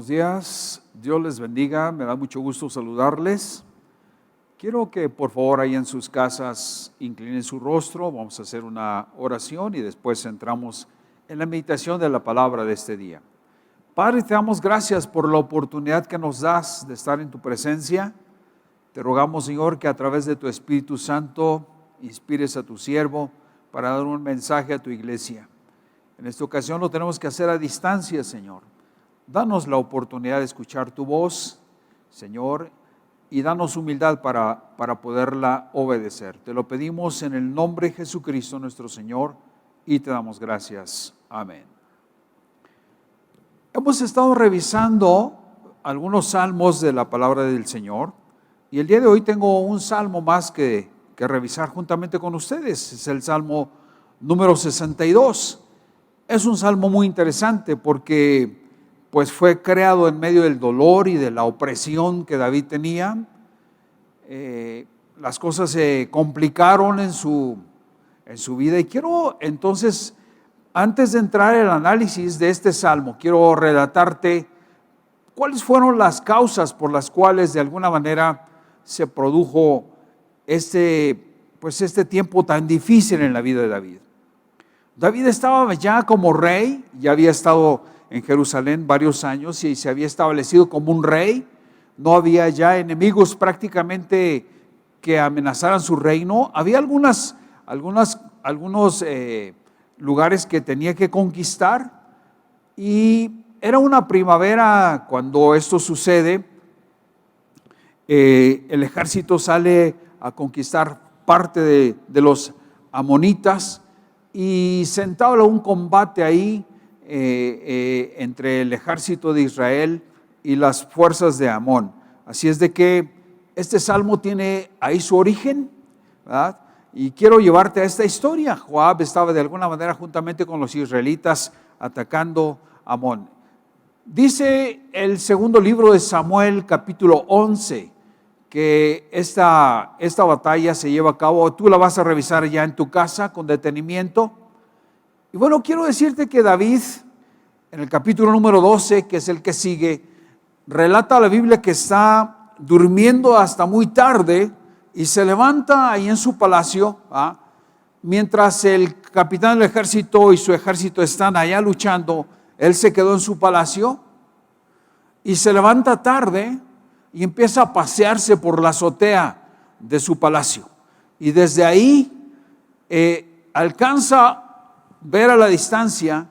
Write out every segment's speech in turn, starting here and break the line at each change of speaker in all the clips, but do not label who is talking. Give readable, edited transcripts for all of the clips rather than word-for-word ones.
Buenos días, Dios les bendiga, me da mucho gusto saludarles. Quiero que por favor ahí en sus casas inclinen su rostro, vamos a hacer una oración y después entramos en la meditación de la palabra de este día. Padre, te damos gracias por la oportunidad que nos das de estar en tu presencia. Te rogamos, Señor, que a través de tu Espíritu Santo inspires a tu siervo para dar un mensaje a tu iglesia. En esta ocasión lo tenemos que hacer a distancia, Señor. Danos la oportunidad de escuchar tu voz, Señor, y danos humildad para poderla obedecer. Te lo pedimos en el nombre de Jesucristo nuestro Señor y te damos gracias. Amén. Hemos estado revisando algunos salmos de la palabra del Señor y el día de hoy tengo un salmo más que revisar juntamente con ustedes. Es el salmo número 62. Es un salmo muy interesante porque pues fue creado en medio del dolor y de la opresión que David tenía. Las cosas se complicaron en su vida y quiero entonces, antes de entrar en el análisis de este salmo, quiero relatarte cuáles fueron las causas por las cuales de alguna manera se produjo este tiempo tan difícil en la vida de David. David estaba ya como rey, ya había estado en Jerusalén varios años y se había establecido como un rey. No había ya enemigos prácticamente que amenazaran su reino. Había algunos lugares que tenía que conquistar y era una primavera cuando esto sucede. El ejército sale a conquistar parte de los amonitas y se entabla un combate ahí entre el ejército de Israel y las fuerzas de Amón. Así es de que este salmo tiene ahí su origen, ¿verdad? Y quiero llevarte a esta historia. Joab estaba de alguna manera juntamente con los israelitas atacando a Amón. Dice el segundo libro de Samuel, capítulo 11, que esta batalla se lleva a cabo. Tú la vas a revisar ya en tu casa con detenimiento. Y bueno, quiero decirte que David, en el capítulo número 12, que es el que sigue, relata la Biblia que está durmiendo hasta muy tarde y se levanta ahí en su palacio, mientras el capitán del ejército y su ejército están allá luchando. Él se quedó en su palacio y se levanta tarde y empieza a pasearse por la azotea de su palacio. Y desde ahí alcanza ver a la distancia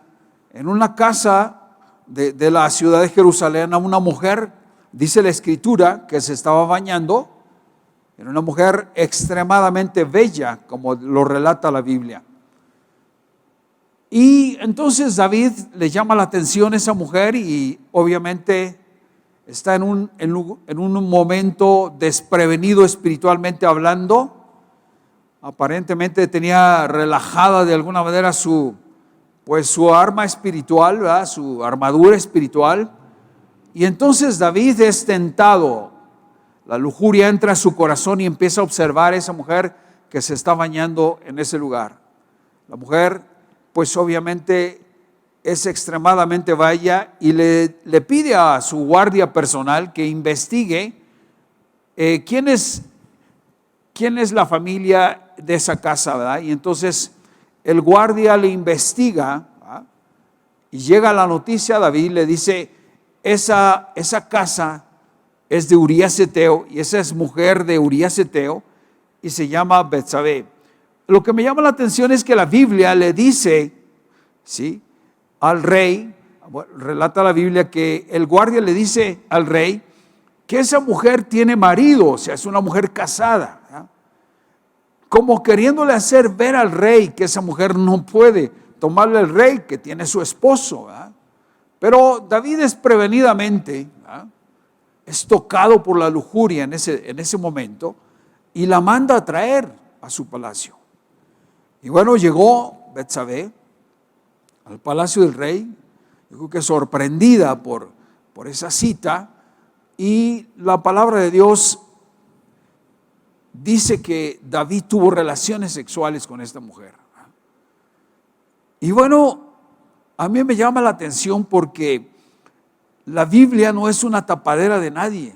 en una casa de la ciudad de Jerusalén a una mujer, dice la escritura, que se estaba bañando. Era una mujer extremadamente bella, como lo relata la Biblia. Y entonces David le llama la atención a esa mujer y obviamente está en un momento desprevenido espiritualmente hablando. Aparentemente tenía relajada de alguna manera su arma espiritual, ¿verdad? Su armadura espiritual. Y entonces David es tentado. La lujuria entra a su corazón y empieza a observar a esa mujer que se está bañando en ese lugar. La mujer, pues obviamente es extremadamente bella y le pide a su guardia personal que investigue quién es la familia de esa casa, ¿verdad? Y entonces el guardia le investiga, ¿verdad? Y llega la noticia a David, le dice, esa casa es de Urías Eteo y esa es mujer de Urías Eteo y se llama Betsabé. Lo que me llama la atención es que la Biblia le dice, ¿sí?, al rey, relata la Biblia que el guardia le dice al rey que esa mujer tiene marido, o sea, es una mujer casada, ¿verdad? Como queriéndole hacer ver al rey que esa mujer no puede tomarle al rey, que tiene su esposo, ¿verdad? Pero David desprevenidamente, ¿verdad?, es tocado por la lujuria en ese momento y la manda a traer a su palacio. Y bueno, llegó Betsabé al palacio del rey, yo creo que sorprendida por esa cita, y la palabra de Dios dice que David tuvo relaciones sexuales con esta mujer. Y bueno, a mí me llama la atención porque la Biblia no es una tapadera de nadie.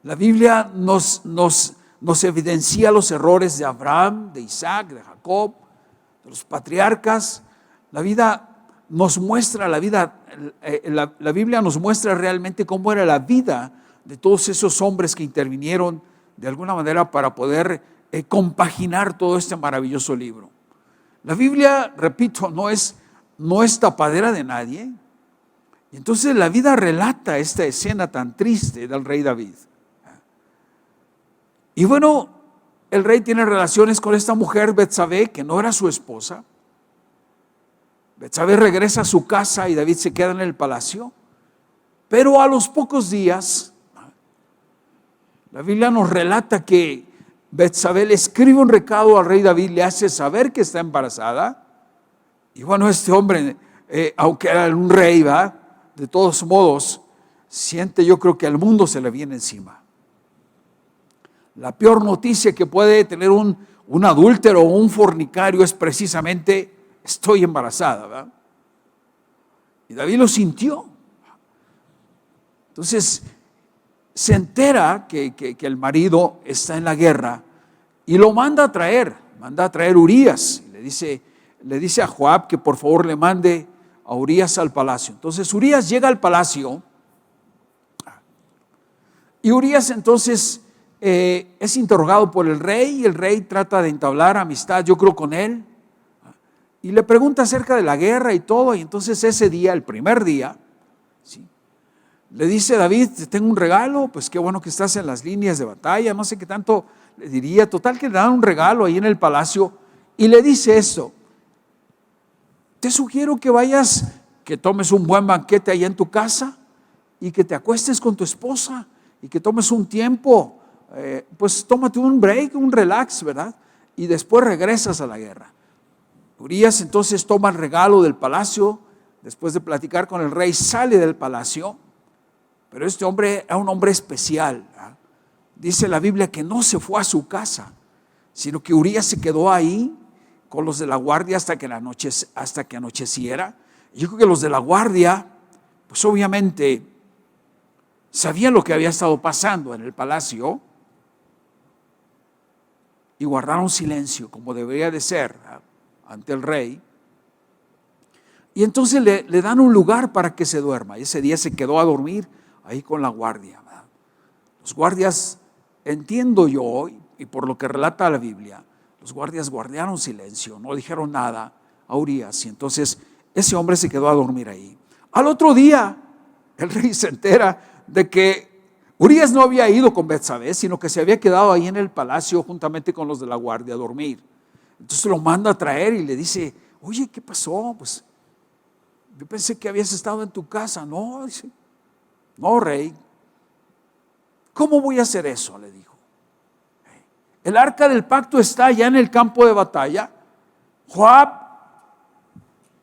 La Biblia nos evidencia los errores de Abraham, de Isaac, de Jacob, de los patriarcas. La vida nos muestra la Biblia nos muestra realmente cómo era la vida de todos esos hombres que intervinieron de alguna manera para poder compaginar todo este maravilloso libro. La Biblia, repito, no es tapadera de nadie. Y entonces la vida relata esta escena tan triste del rey David. Y bueno, el rey tiene relaciones con esta mujer Betsabé, que no era su esposa. Betsabé regresa a su casa y David se queda en el palacio. Pero a los pocos días, la Biblia nos relata que Betsabé le escribe un recado al rey David, le hace saber que está embarazada. Y bueno, este hombre, aunque era un rey, de todos modos, siente, yo creo que al mundo se le viene encima. La peor noticia que puede tener un adúltero o un fornicario es precisamente: estoy embarazada, ¿verdad? Y David lo sintió. Entonces se entera que el marido está en la guerra y lo manda a traer Urías. Le dice a Joab que por favor le mande a Urías al palacio. Entonces Urías llega al palacio y Urías entonces es interrogado por el rey, y el rey trata de entablar amistad, yo creo, con él, y le pregunta acerca de la guerra y todo. Y entonces ese día, el primer día, ¿sí?, le dice: David, te tengo un regalo, pues qué bueno que estás en las líneas de batalla, no sé qué tanto le diría, total que le dan un regalo ahí en el palacio, y le dice esto: te sugiero que vayas, que tomes un buen banquete allá en tu casa y que te acuestes con tu esposa y que tomes un tiempo, pues tómate un break, un relax, ¿verdad? Y después regresas a la guerra. Urías entonces toma el regalo del palacio, después de platicar con el rey sale del palacio, pero este hombre era un hombre especial, ¿verdad? Dice la Biblia que no se fue a su casa, sino que Urías se quedó ahí con los de la guardia hasta que anocheciera. Yo creo que los de la guardia, pues obviamente sabían lo que había estado pasando en el palacio y guardaron silencio como debería de ser, ¿verdad?, ante el rey. Y entonces le dan un lugar para que se duerma. Y ese día se quedó a dormir ahí con la guardia, ¿verdad? Los guardias, entiendo yo, y por lo que relata la Biblia, los guardias guardaron silencio, no dijeron nada a Urías. Y entonces ese hombre se quedó a dormir ahí. Al otro día, el rey se entera de que Urías no había ido con Betsabé, sino que se había quedado ahí en el palacio juntamente con los de la guardia a dormir. Entonces lo manda a traer y le dice: oye, ¿qué pasó? Pues yo pensé que habías estado en tu casa. No, dice, no, rey, ¿cómo voy a hacer eso?, le dijo. El arca del pacto está allá en el campo de batalla. Joab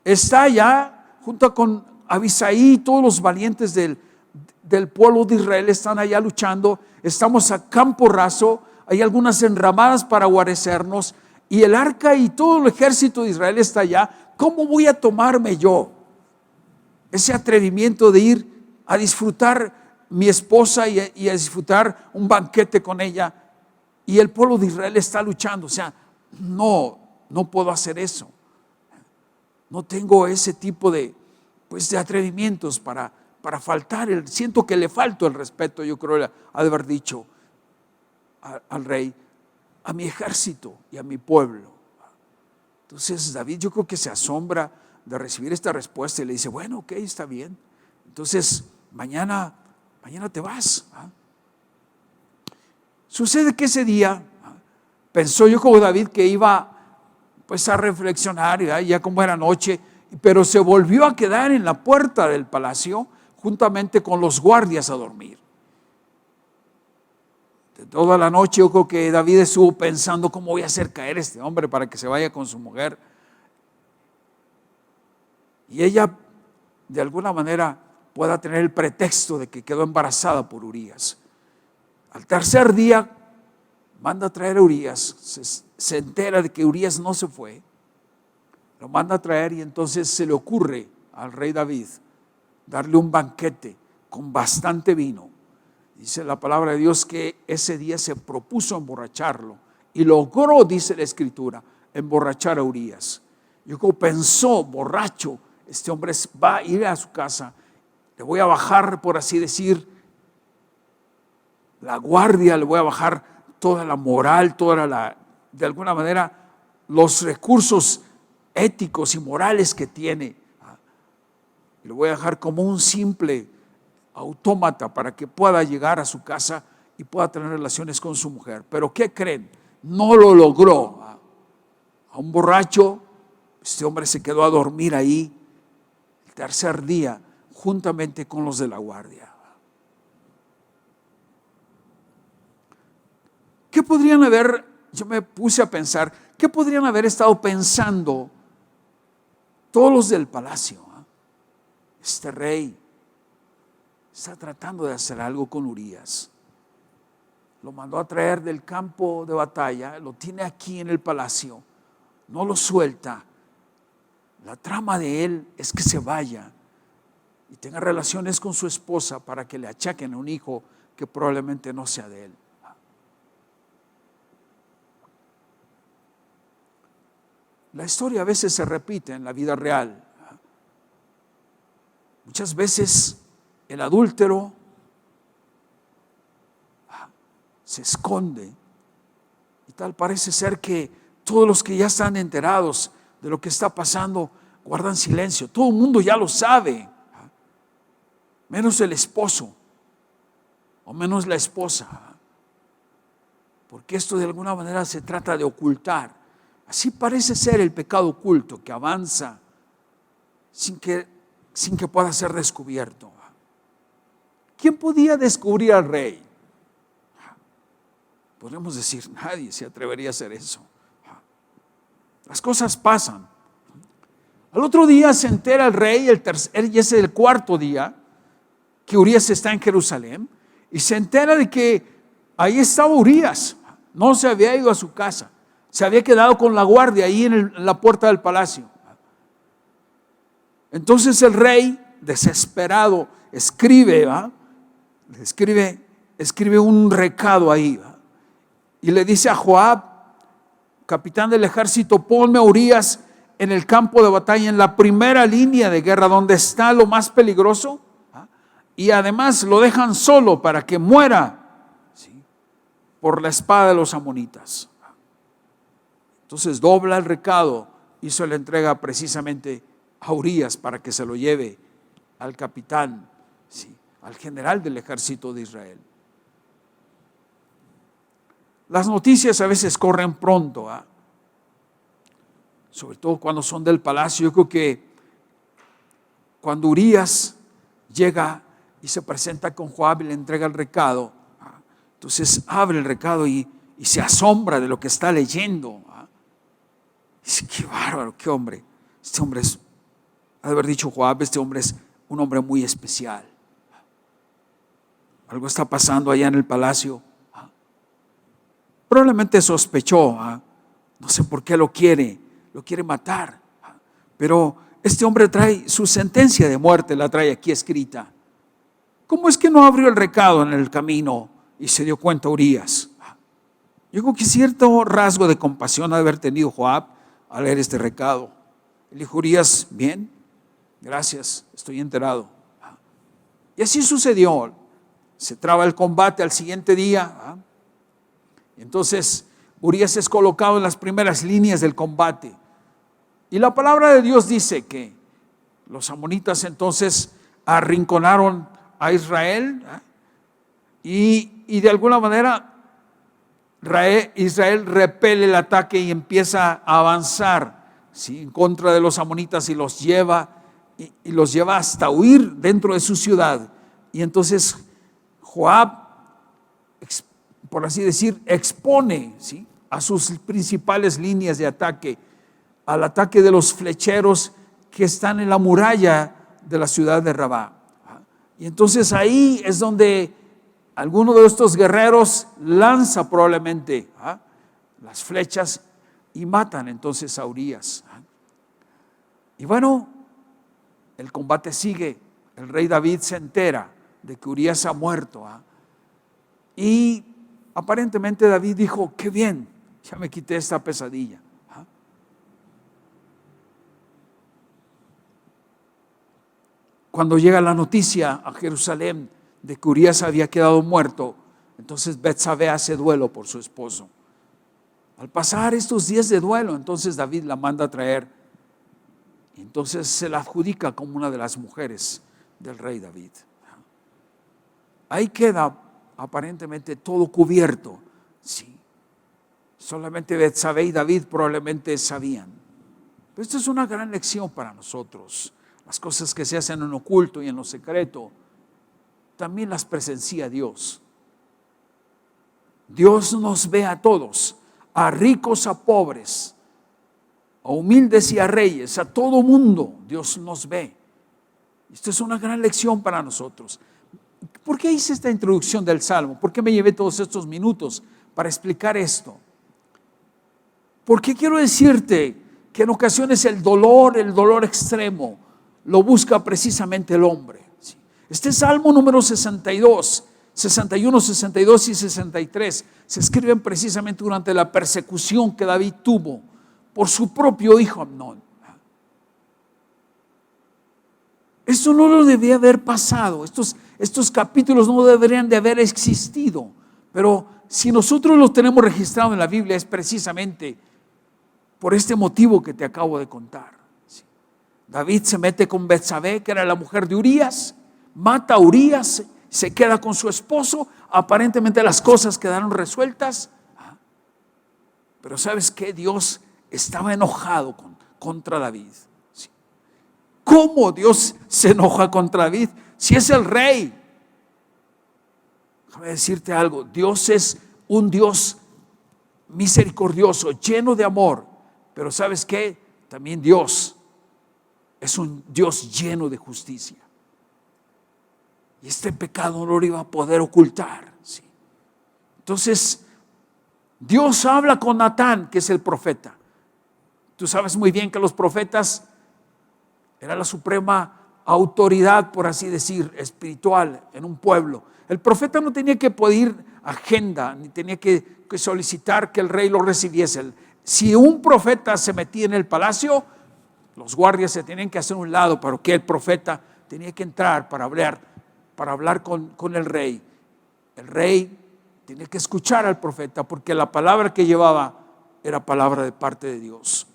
está allá junto con Abisai y todos los valientes del pueblo de Israel están allá luchando. Estamos a campo raso, hay algunas enramadas para guarecernos, y el arca y todo el ejército de Israel está allá. ¿Cómo voy a tomarme yo ese atrevimiento de ir a disfrutar mi esposa y a disfrutar un banquete con ella? Y el pueblo de Israel está luchando. O sea, no puedo hacer eso. No tengo ese tipo de atrevimientos para faltar. Siento que le falto el respeto, yo creo, ha de haber dicho al rey, a mi ejército y a mi pueblo. Entonces David, yo creo que se asombra de recibir esta respuesta y le dice: bueno, ok, está bien. Entonces mañana te vas. Sucede que ese día pensó yo como David que iba pues a reflexionar, ya como era noche, pero se volvió a quedar en la puerta del palacio juntamente con los guardias a dormir. De toda la noche yo creo que David estuvo pensando: ¿cómo voy a hacer caer a este hombre para que se vaya con su mujer? Y ella de alguna manera pueda tener el pretexto de que quedó embarazada por Urías. Al tercer día manda a traer a Urías, se entera de que Urías no se fue, lo manda a traer, y entonces se le ocurre al rey David darle un banquete con bastante vino. Dice la palabra de Dios que ese día se propuso emborracharlo y logró, dice la Escritura, emborrachar a Urías. Yo como pensó, borracho, este hombre va a ir a su casa, le voy a bajar, por así decir, la guardia, le voy a bajar toda la moral, de alguna manera, los recursos éticos y morales que tiene. Le voy a dejar como un simple autómata para que pueda llegar a su casa y pueda tener relaciones con su mujer. Pero ¿qué creen? No lo logró. A un borracho, este hombre se quedó a dormir ahí el tercer día juntamente con los de la guardia. ¿Qué podrían haber, yo me puse a pensar, qué podrían haber estado pensando todos los del palacio? Este rey está tratando de hacer algo con Urías. Lo mandó a traer del campo de batalla, lo tiene aquí en el palacio, no lo suelta. La trama de él es que se vaya y tenga relaciones con su esposa para que le achaquen a un hijo que probablemente no sea de él. La historia a veces se repite en la vida real. Muchas veces el adúltero se esconde y tal parece ser que todos los que ya están enterados de lo que está pasando guardan silencio. Todo el mundo ya lo sabe, menos el esposo o menos la esposa, porque esto de alguna manera se trata de ocultar. Así parece ser el pecado oculto que avanza sin que pueda ser descubierto. ¿Quién podía descubrir al rey? Podríamos decir, nadie se atrevería a hacer eso. Las cosas pasan. Al otro día se entera el rey, y es el cuarto día que Urías está en Jerusalén, y se entera de que ahí estaba Urías. No se había ido a su casa, se había quedado con la guardia ahí en la puerta del palacio. Entonces el rey, desesperado, escribe un recado ahí, y le dice a Joab, capitán del ejército, ponme a Urías en el campo de batalla, en la primera línea de guerra, donde está lo más peligroso, y además lo dejan solo para que muera, ¿sí?, por la espada de los amonitas. Entonces dobla el recado y se le entrega precisamente a Urías para que se lo lleve al capitán, ¿sí?, al general del ejército de Israel. Las noticias a veces corren pronto, sobre todo cuando son del palacio. Yo creo que cuando Urías llega y se presenta con Joab y le entrega el recado, entonces abre el recado y se asombra de lo que está leyendo. Dice, qué bárbaro, qué hombre. Este hombre es, ha de haber dicho Joab, este hombre es un hombre muy especial. Algo está pasando allá en el palacio. Probablemente sospechó, no sé por qué lo quiere matar, pero este hombre trae su sentencia de muerte, la trae aquí escrita. ¿Cómo es que no abrió el recado en el camino y se dio cuenta Urías? Yo creo que cierto rasgo de compasión ha de haber tenido Joab al leer este recado. Le dijo Urías, bien, gracias, estoy enterado. Y así sucedió. Se traba el combate al siguiente día. Entonces Urías es colocado en las primeras líneas del combate. Y la palabra de Dios dice que los amonitas entonces arrinconaron a Israel, y de alguna manera Israel repele el ataque y empieza a avanzar, ¿sí?, en contra de los amonitas, y los lleva hasta huir dentro de su ciudad. Y entonces Joab, por así decir, expone, ¿sí?, a sus principales líneas de ataque, al ataque de los flecheros que están en la muralla de la ciudad de Rabá. Y entonces ahí es donde alguno de estos guerreros lanza probablemente las flechas y matan entonces a Urías. Y bueno, el combate sigue, el rey David se entera de que Urías ha muerto. Y aparentemente David dijo, qué bien, ya me quité esta pesadilla. Cuando llega la noticia a Jerusalén de que Urías había quedado muerto, entonces Betsabé hace duelo por su esposo. Al pasar estos días de duelo, entonces David la manda a traer. Y entonces se la adjudica como una de las mujeres del rey David. Ahí queda aparentemente todo cubierto. Sí. Solamente Betsabé y David probablemente sabían. Pero esto es una gran lección para nosotros. Las cosas que se hacen en oculto y en lo secreto, también las presencia Dios. Dios nos ve a todos, a ricos, a pobres, a humildes y a reyes, a todo mundo. Dios nos ve. Esto es una gran lección para nosotros. ¿Por qué hice esta introducción del Salmo? ¿Por qué me llevé todos estos minutos para explicar esto? Porque quiero decirte que en ocasiones el dolor extremo, lo busca precisamente el hombre. Este Salmo número 62, 61, 62 y 63 se escriben precisamente durante la persecución que David tuvo por su propio hijo Amnón. Esto no lo debía haber pasado, estos capítulos no deberían de haber existido, pero si nosotros los tenemos registrados en la Biblia es precisamente por este motivo que te acabo de contar. David se mete con Betsabé, que era la mujer de Urías, mata a Urías, se queda con su esposo, aparentemente las cosas quedaron resueltas, pero ¿sabes qué? Dios estaba enojado contra David. ¿Cómo Dios se enoja contra David? Si es el rey. Déjame decirte algo, Dios es un Dios misericordioso, lleno de amor, pero ¿sabes qué? También Dios es un Dios lleno de justicia. Y este pecado no lo iba a poder ocultar. ¿Sí? Entonces, Dios habla con Natán, que es el profeta. Tú sabes muy bien que los profetas eran la suprema autoridad, por así decir, espiritual en un pueblo. El profeta no tenía que pedir agenda, ni tenía que solicitar que el rey lo recibiese. Si un profeta se metía en el palacio, los guardias se tenían que hacer a un lado, pero que el profeta tenía que entrar para hablar con el rey. El rey tenía que escuchar al profeta porque la palabra que llevaba era palabra de parte de Dios.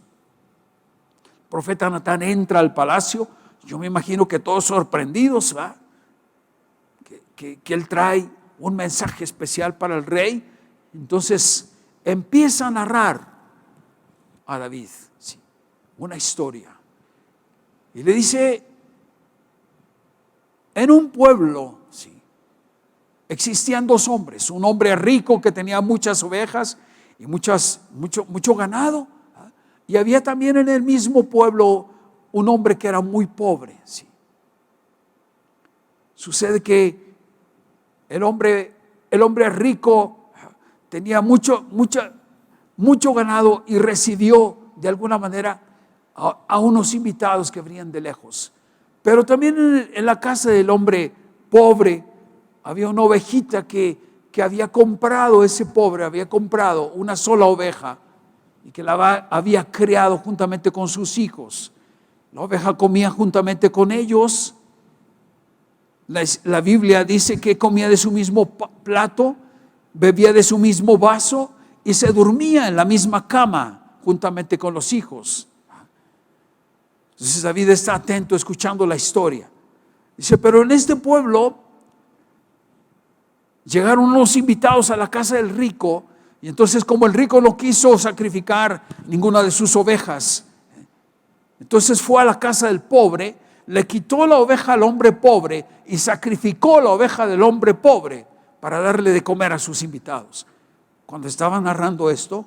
El profeta Natán entra al palacio, yo me imagino que todos sorprendidos, ¿va? Que él trae un mensaje especial para el rey. Entonces empieza a narrar a David, ¿sí?, una historia. Y le dice, en un pueblo, ¿sí?, existían dos hombres, un hombre rico que tenía muchas ovejas y mucho ganado, y había también en el mismo pueblo un hombre que era muy pobre, ¿sí? Sucede que el hombre rico tenía mucho ganado y recibió de alguna manera a unos invitados que venían de lejos. Pero también en la casa del hombre pobre había una ovejita que había comprado, ese pobre había comprado una sola oveja y que la había criado juntamente con sus hijos. La oveja comía juntamente con ellos. La Biblia dice que comía de su mismo plato, bebía de su mismo vaso y se dormía en la misma cama juntamente con los hijos. Entonces David está atento escuchando la historia. Dice, pero en este pueblo llegaron unos invitados a la casa del rico y entonces como el rico no quiso sacrificar ninguna de sus ovejas, entonces fue a la casa del pobre, le quitó la oveja al hombre pobre y sacrificó la oveja del hombre pobre para darle de comer a sus invitados. Cuando estaba narrando esto,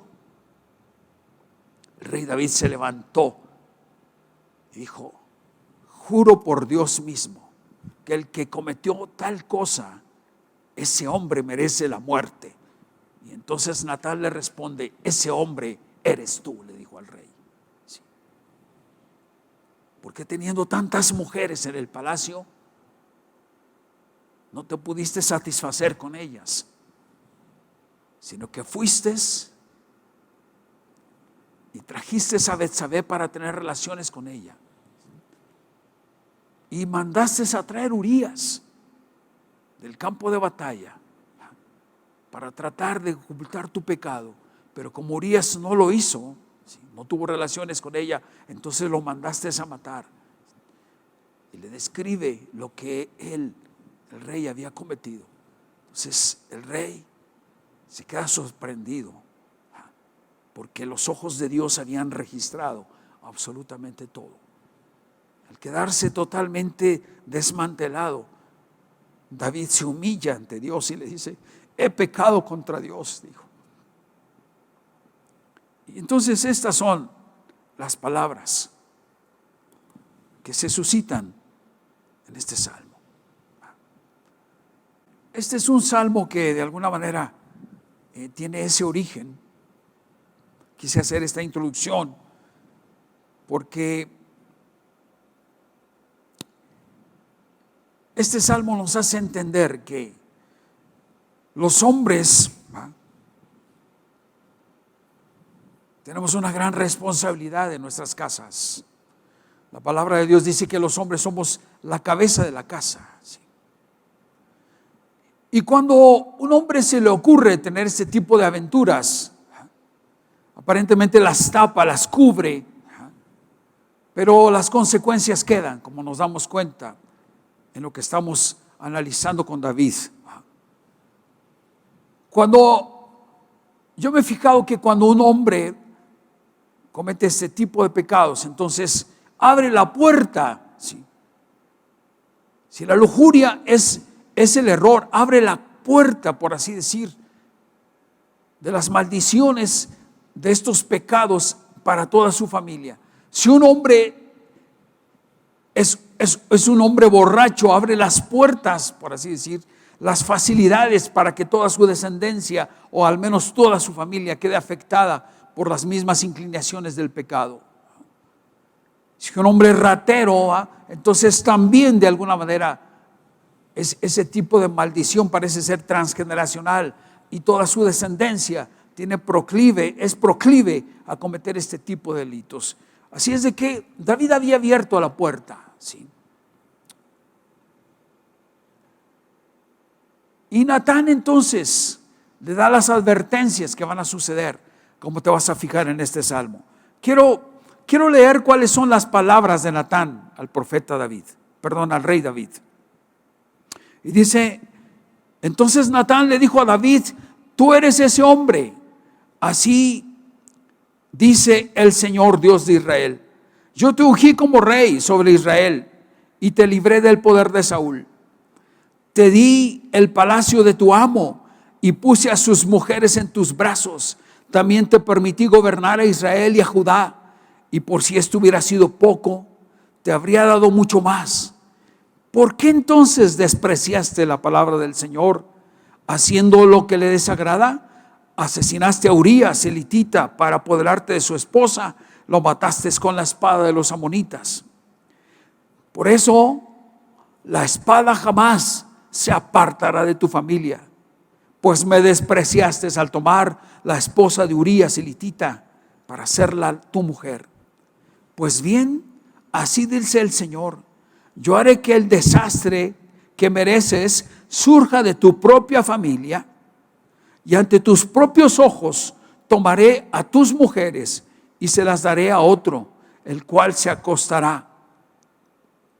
el rey David se levantó y dijo, juro por Dios mismo que el que cometió tal cosa, ese hombre merece la muerte. Y entonces Natán le responde, ese hombre eres tú, le dijo al rey. Sí. Porque teniendo tantas mujeres en el palacio, no te pudiste satisfacer con ellas, sino que fuiste y trajiste a Betsabé para tener relaciones con ella. Y mandaste a traer Urías del campo de batalla para tratar de ocultar tu pecado. Pero como Urías no lo hizo, no tuvo relaciones con ella, entonces lo mandaste a matar. Y le describe lo que el rey había cometido. Entonces el rey se queda sorprendido, porque los ojos de Dios habían registrado absolutamente todo. Al quedarse totalmente desmantelado, David se humilla ante Dios y le dice: he pecado contra Dios, dijo. Y entonces estas son las palabras que se suscitan en este salmo. Este es un salmo que de alguna manera tiene ese origen. Quise hacer esta introducción porque este salmo nos hace entender que los hombres tenemos una gran responsabilidad en nuestras casas. La palabra de Dios dice que los hombres somos la cabeza de la casa, ¿sí? Y cuando a un hombre se le ocurre tener este tipo de aventuras, aparentemente las tapa, las cubre, pero las consecuencias quedan, como nos damos cuenta en lo que estamos analizando con David. Cuando yo me he fijado que cuando un hombre comete este tipo de pecados, entonces abre la puerta, ¿sí? Si la lujuria es el error, abre la puerta, por así decir, de las maldiciones de estos pecados para toda su familia. Si un hombre es un hombre borracho, abre las puertas, por así decir, las facilidades para que toda su descendencia, o al menos toda su familia, quede afectada por las mismas inclinaciones del pecado. Si un hombre es ratero, entonces también de alguna manera ese tipo de maldición parece ser transgeneracional, y toda su descendencia es proclive a cometer este tipo de delitos. Así es de que David había abierto la puerta, ¿sí? Y Natán entonces le da las advertencias que van a suceder, como te vas a fijar en este salmo. Quiero leer cuáles son las palabras de Natán al al rey David. Y dice: entonces Natán le dijo a David: tú eres ese hombre. Así dice el Señor Dios de Israel: yo te ungí como rey sobre Israel y te libré del poder de Saúl. Te di el palacio de tu amo y puse a sus mujeres en tus brazos. También te permití gobernar a Israel y a Judá. Y por si esto hubiera sido poco, te habría dado mucho más. ¿Por qué entonces despreciaste la palabra del Señor, haciendo lo que le desagrada? Asesinaste a Urías, elitita, para apoderarte de su esposa. Lo mataste con la espada de los amonitas. Por eso, la espada jamás se apartará de tu familia, pues me despreciaste al tomar la esposa de Urías, elitita, para hacerla tu mujer. Pues bien, así dice el Señor: yo haré que el desastre que mereces surja de tu propia familia, y ante tus propios ojos tomaré a tus mujeres y se las daré a otro, el cual se acostará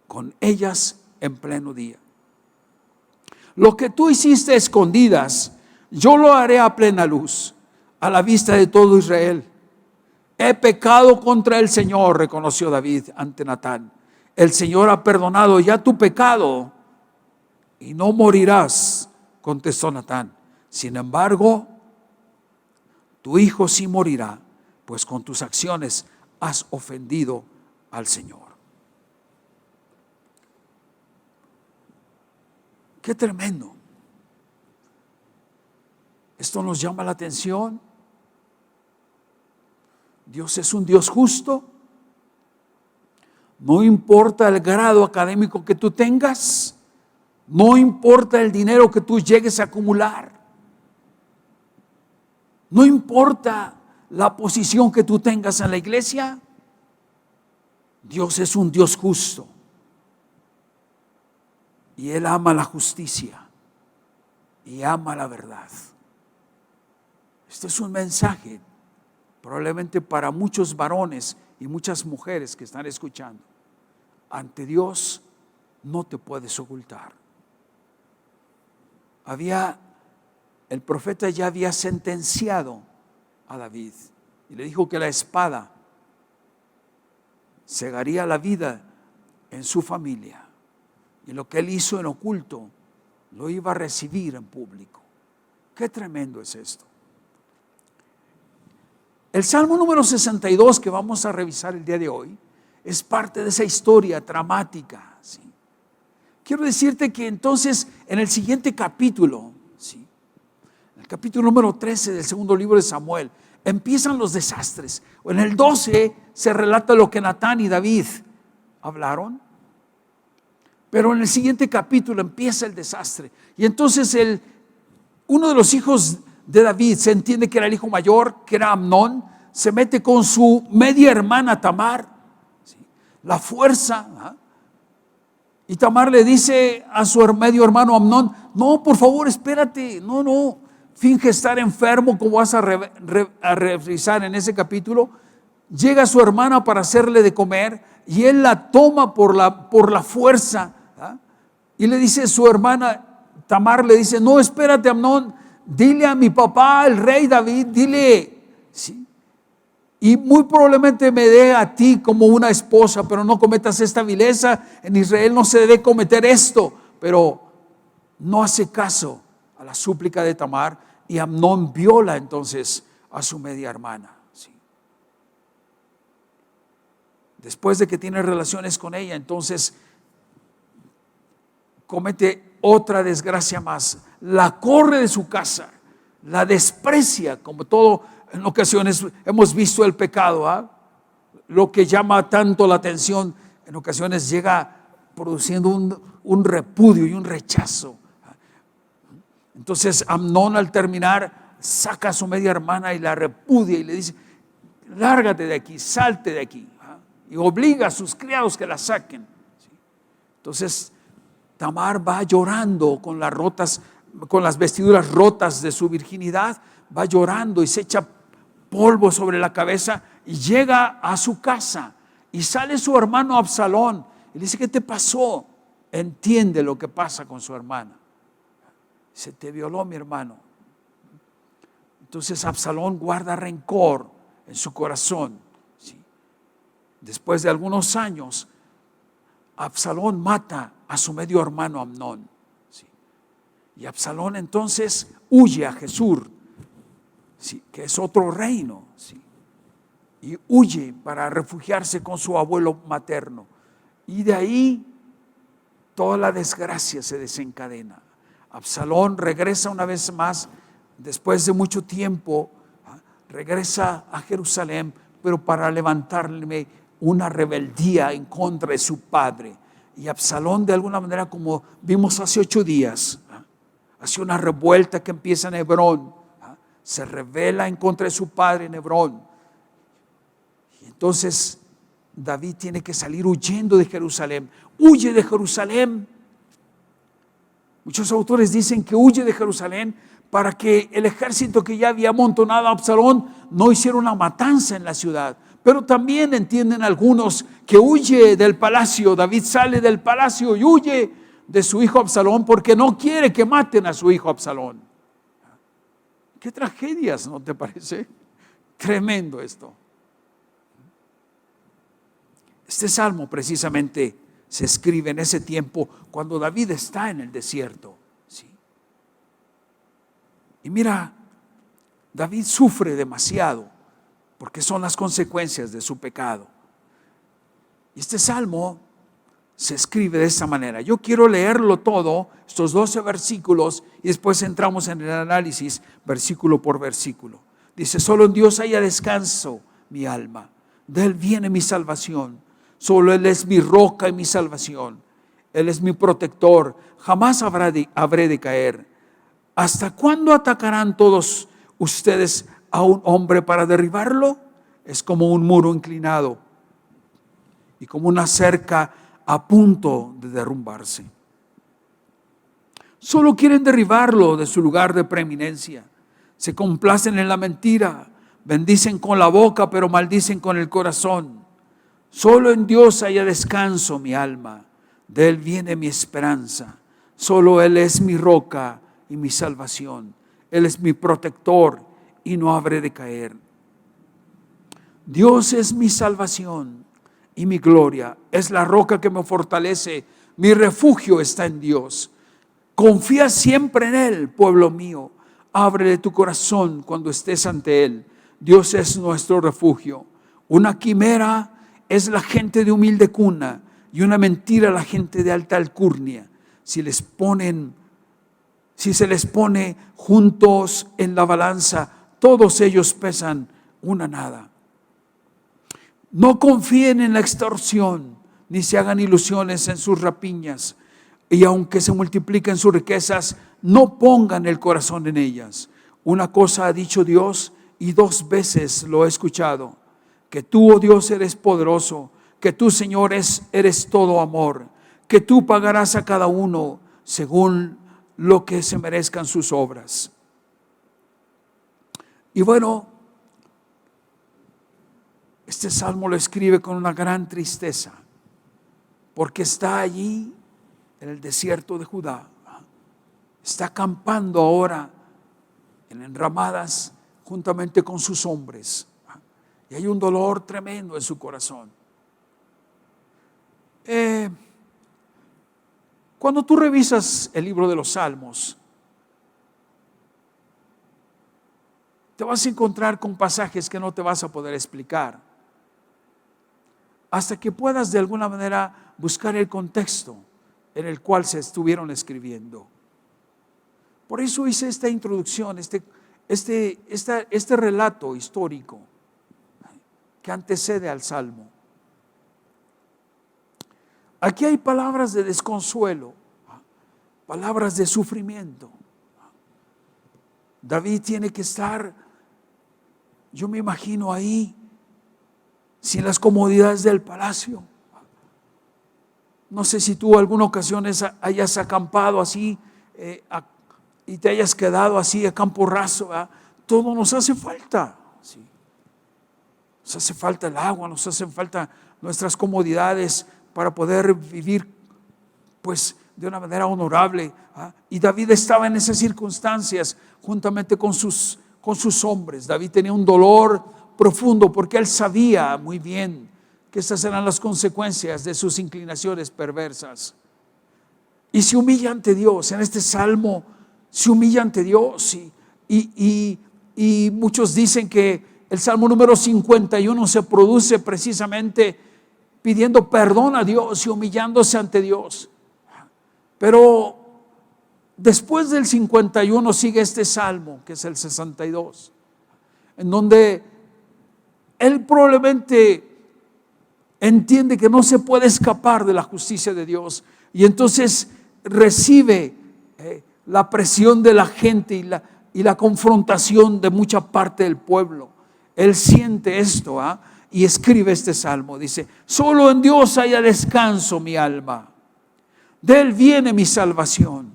con ellas en pleno día. Lo que tú hiciste a escondidas, yo lo haré a plena luz, a la vista de todo Israel. He pecado contra el Señor, reconoció David ante Natán. El Señor ha perdonado ya tu pecado y no morirás, contestó Natán. Sin embargo, tu hijo sí morirá, pues con tus acciones has ofendido al Señor. Qué tremendo. Esto nos llama la atención. Dios es un Dios justo. No importa el grado académico que tú tengas, No importa el dinero que tú llegues a acumular. No importa la posición que tú tengas en la iglesia. Dios es un Dios justo. Y Él ama la justicia. Y ama la verdad. Este es un mensaje probablemente para muchos varones y muchas mujeres que están escuchando. Ante Dios no te puedes ocultar. El profeta ya había sentenciado a David y le dijo que la espada cegaría la vida en su familia, y lo que él hizo en oculto lo iba a recibir en público. Qué tremendo es esto. El Salmo número 62 que vamos a revisar el día de hoy es parte de esa historia dramática, ¿sí? Quiero decirte que entonces en el siguiente capítulo, ¿sí?, el capítulo número 13 del segundo libro de Samuel, empiezan los desastres. En el 12 se relata lo que Natán y David hablaron, pero en el siguiente capítulo empieza el desastre. Y entonces uno de los hijos de David, se entiende que era el hijo mayor, que era Amnón, se mete con su media hermana Tamar, ¿sí?, la fuerza, y Tamar le dice a su medio hermano Amnón: no, por favor, espérate, no, finge estar enfermo, como vas a revisar en ese capítulo. Llega su hermana para hacerle de comer y él la toma por la fuerza, y le dice su hermana Tamar, le dice: no, espérate, Amnón, dile a mi papá, el rey David, dile, ¿sí?, y muy probablemente me dé a ti como una esposa, pero no cometas esta vileza. En Israel no se debe cometer esto. Pero no hace caso a la súplica de Tamar, y Amnón viola entonces a su media hermana, ¿sí? Después de que tiene relaciones con ella, entonces comete otra desgracia más. La corre de su casa, la desprecia, como todo. En ocasiones hemos visto el pecado, lo que llama tanto la atención, en ocasiones llega produciendo un repudio y un rechazo. Entonces Amnón, al terminar, saca a su media hermana y la repudia y le dice: lárgate de aquí, salte de aquí, y obliga a sus criados que la saquen. Entonces Tamar va llorando con las vestiduras rotas de su virginidad, va llorando y se echa polvo sobre la cabeza y llega a su casa, y sale su hermano Absalón y le dice: ¿qué te pasó? Entiende lo que pasa con su hermana. Se te violó mi hermano. Entonces Absalón guarda rencor en su corazón, ¿sí? Después de algunos años, Absalón mata a su medio hermano Amnón, ¿sí? Y Absalón entonces huye a Gesur, ¿sí?, que es otro reino, ¿sí?, y huye para refugiarse con su abuelo materno. Y de ahí toda la desgracia se desencadena. Absalón regresa una vez más, después de mucho tiempo, regresa a Jerusalén, pero para levantarle una rebeldía en contra de su padre. Y Absalón, de alguna manera, como vimos hace 8 días, hace una revuelta que empieza en Hebrón. Se rebela en contra de su padre en Hebrón. Y entonces David tiene que salir huyendo de Jerusalén. Huye de Jerusalén. Muchos autores dicen que huye de Jerusalén para que el ejército que ya había amontonado a Absalón no hiciera una matanza en la ciudad. Pero también entienden algunos que huye del palacio. David sale del palacio y huye de su hijo Absalón porque no quiere que maten a su hijo Absalón. Qué tragedias, ¿no te parece? Tremendo esto. Este salmo precisamente se escribe en ese tiempo cuando David está en el desierto, ¿sí? Y mira, David sufre demasiado porque son las consecuencias de su pecado. Y este salmo se escribe de esta manera. Yo quiero leerlo todo, estos 12 versículos, y después entramos en el análisis versículo por versículo. Dice: solo en Dios haya descanso mi alma, de Él viene mi salvación. Solo Él es mi roca y mi salvación. Él es mi protector, jamás habré de caer. ¿Hasta cuándo atacarán todos ustedes a un hombre para derribarlo? Es como un muro inclinado y como una cerca a punto de derrumbarse. Solo quieren derribarlo de su lugar de preeminencia. Se complacen en la mentira, bendicen con la boca, pero maldicen con el corazón. Solo en Dios haya descanso mi alma, de Él viene mi esperanza. Solo Él es mi roca y mi salvación. Él es mi protector y no habré de caer. Dios es mi salvación y mi gloria. Es la roca que me fortalece. Mi refugio está en Dios. Confía siempre en Él, pueblo mío. Ábrele tu corazón cuando estés ante Él. Dios es nuestro refugio. Una quimera es la gente de humilde cuna y una mentira la gente de alta alcurnia. Si se les pone juntos en la balanza, todos ellos pesan una nada. No confíen en la extorsión, ni se hagan ilusiones en sus rapiñas. Y aunque se multipliquen sus riquezas, no pongan el corazón en ellas. Una cosa ha dicho Dios y 2 veces lo he escuchado: que tú, oh Dios, eres poderoso, que tú, Señor, eres todo amor, que tú pagarás a cada uno según lo que se merezcan sus obras. Y bueno, este salmo lo escribe con una gran tristeza, porque está allí en el desierto de Judá. Está acampando ahora en enramadas juntamente con sus hombres. Y hay un dolor tremendo en su corazón. Cuando tú revisas el libro de los Salmos, te vas a encontrar con pasajes que no te vas a poder explicar, hasta que puedas de alguna manera buscar el contexto en el cual se estuvieron escribiendo. Por eso hice esta introducción, este relato histórico que antecede al Salmo. Aquí hay palabras de desconsuelo, palabras de sufrimiento. David tiene que estar, yo me imagino ahí, sin las comodidades del palacio. No sé si tú alguna ocasión hayas acampado así y te hayas quedado así a campo raso. Todo nos hace falta. ¿Sí? Nos hace falta el agua, nos hacen falta nuestras comodidades para poder vivir pues de una manera honorable. Y David estaba en esas circunstancias juntamente con sus hombres. David tenía un dolor profundo porque él sabía muy bien que estas eran las consecuencias de sus inclinaciones perversas. Y se humilla ante Dios. En este salmo se humilla ante Dios. Y muchos dicen que el salmo número 51 se produce precisamente pidiendo perdón a Dios y humillándose ante Dios. Pero después del 51 sigue este salmo, que es el 62, en donde él probablemente entiende que no se puede escapar de la justicia de Dios, y entonces recibe la presión de la gente y la confrontación de mucha parte del pueblo. Él siente esto y escribe este salmo. Dice: solo en Dios haya descanso mi alma, de Él viene mi salvación.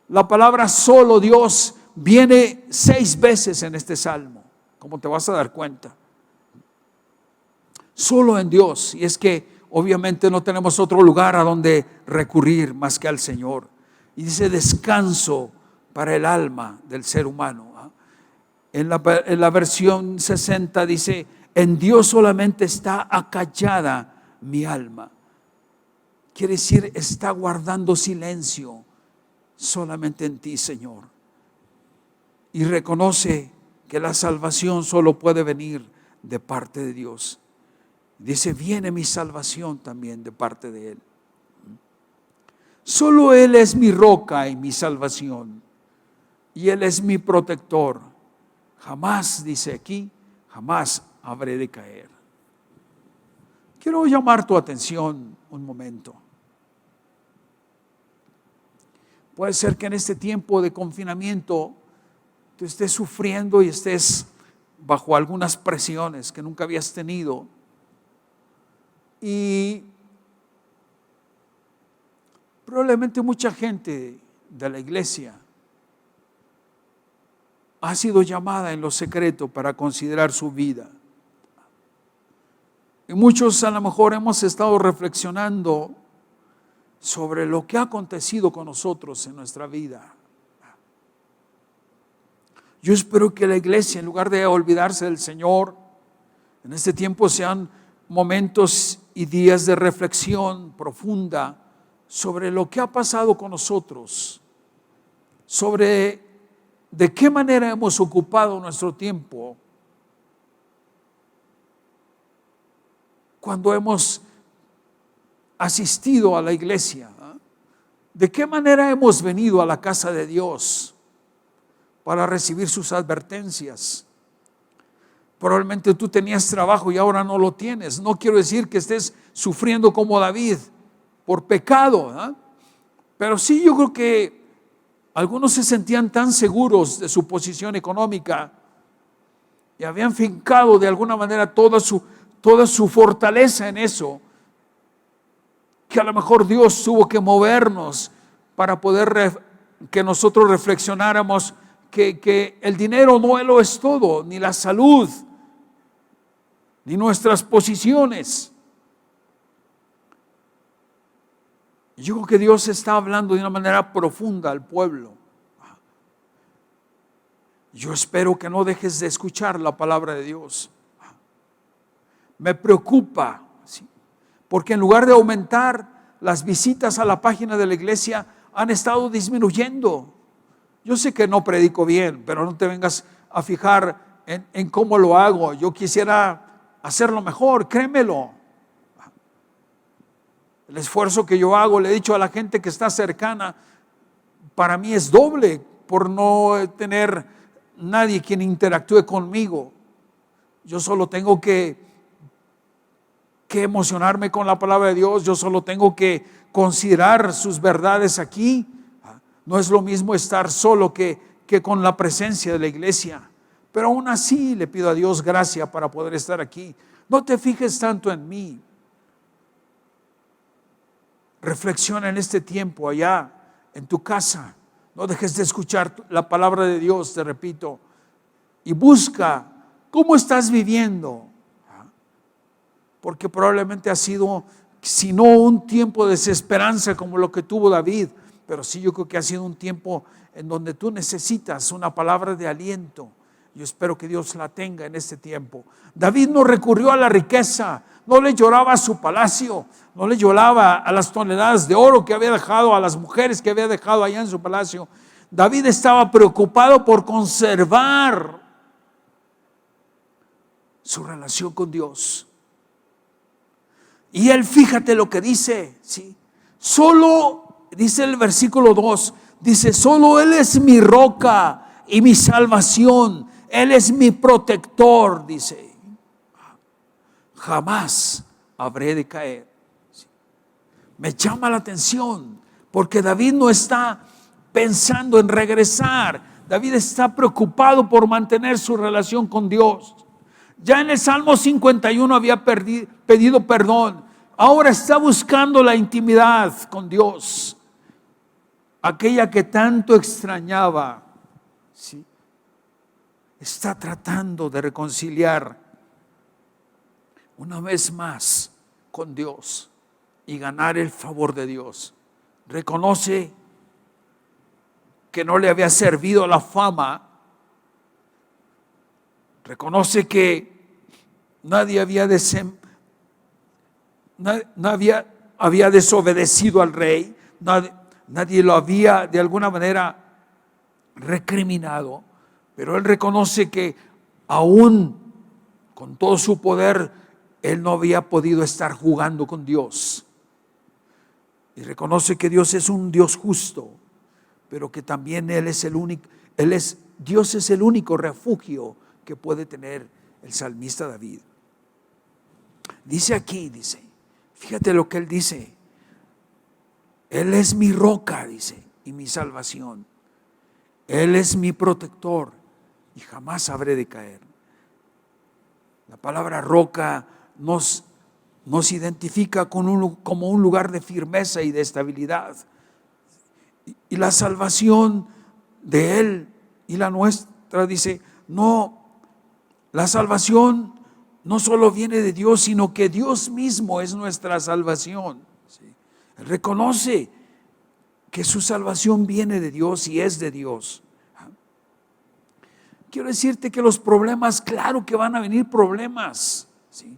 La palabra solo Dios viene 6 veces en este salmo, como te vas a dar cuenta. Solo en Dios. Y es que obviamente no tenemos otro lugar a donde recurrir más que al Señor. Y dice descanso para el alma del ser humano. En la versión 60 dice: en Dios solamente está acallada mi alma. Quiere decir, está guardando silencio solamente en ti, Señor. Y reconoce que la salvación solo puede venir de parte de Dios. Dice: viene mi salvación también de parte de Él. Solo Él es mi roca y mi salvación, y Él es mi protector. Jamás, dice aquí, jamás habré de caer. Quiero llamar tu atención un momento. Puede ser que en este tiempo de confinamiento tú estés sufriendo y estés bajo algunas presiones que nunca habías tenido. Y probablemente mucha gente de la iglesia ha sido llamada en lo secreto para considerar su vida. Y muchos a lo mejor hemos estado reflexionando sobre lo que ha acontecido con nosotros en nuestra vida. Yo espero que la iglesia, en lugar de olvidarse del Señor, en este tiempo sean momentos y días de reflexión profunda sobre lo que ha pasado con nosotros, sobre de qué manera hemos ocupado nuestro tiempo cuando hemos asistido a la iglesia, de qué manera hemos venido a la casa de Dios para recibir sus advertencias. Probablemente tú tenías trabajo y ahora no lo tienes. No quiero decir que estés sufriendo como David por pecado, pero sí, yo creo que algunos se sentían tan seguros de su posición económica y habían fincado de alguna manera toda su fortaleza en eso, que a lo mejor Dios tuvo que movernos para poder que nosotros reflexionáramos que el dinero no lo es todo, ni la salud, ni nuestras posiciones. Yo creo que Dios está hablando de una manera profunda al pueblo. Yo espero que no dejes de escuchar la palabra de Dios. Me preocupa, ¿sí? Porque en lugar de aumentar, las visitas a la página de la iglesia han estado disminuyendo. Yo sé que no predico bien, pero no te vengas a fijar en cómo lo hago. Yo quisiera hacerlo mejor, créemelo. El esfuerzo que yo hago, le he dicho a la gente que está cercana, para mí es doble por no tener nadie quien interactúe conmigo. Yo solo tengo que emocionarme con la palabra de Dios. Yo solo tengo que considerar sus verdades aquí. No es lo mismo estar solo que con la presencia de la iglesia. Pero aún así le pido a Dios gracia para poder estar aquí. No te fijes tanto en mí. Reflexiona en este tiempo allá en tu casa. No dejes de escuchar la palabra de Dios, te repito. Y busca cómo estás viviendo. Porque probablemente ha sido, si no un tiempo de desesperanza como lo que tuvo David, pero sí yo creo que ha sido un tiempo en donde tú necesitas una palabra de aliento. Yo espero que Dios la tenga en este tiempo. David no recurrió a la riqueza, no le lloraba a su palacio, no le lloraba a las toneladas de oro que había dejado, a las mujeres que había dejado allá en su palacio. David estaba preocupado por conservar su relación con Dios. Y él, fíjate lo que dice, ¿sí? Solo, dice el versículo 2, dice, solo Él es mi roca y mi salvación, Él es mi protector, dice, jamás habré de caer. ¿Sí? Me llama la atención, porque David no está pensando en regresar, David está preocupado por mantener su relación con Dios. Ya en el Salmo 51 había pedido perdón. Ahora está buscando la intimidad con Dios, aquella que tanto extrañaba, ¿sí? Está tratando de reconciliar una vez más con Dios y ganar el favor de Dios. Reconoce que no le había servido la fama. Reconoce que nadie había desobedecido al rey, nadie lo había de alguna manera recriminado, pero él reconoce que aún con todo su poder, él no había podido estar jugando con Dios. Y reconoce que Dios es un Dios justo, pero que también Dios es el único refugio que puede tener el salmista David. Dice aquí, fíjate lo que él dice. Él es mi roca, dice. y mi salvación. Él es mi protector y jamás habré de caer. La palabra roca nos identifica como un lugar de firmeza y de estabilidad. Y la salvación de Él y la nuestra, dice, no, la salvación no solo viene de Dios, sino que Dios mismo es nuestra salvación. ¿Sí? Él reconoce que su salvación viene de Dios y es de Dios. Quiero decirte que los problemas, claro que van a venir problemas. ¿Sí?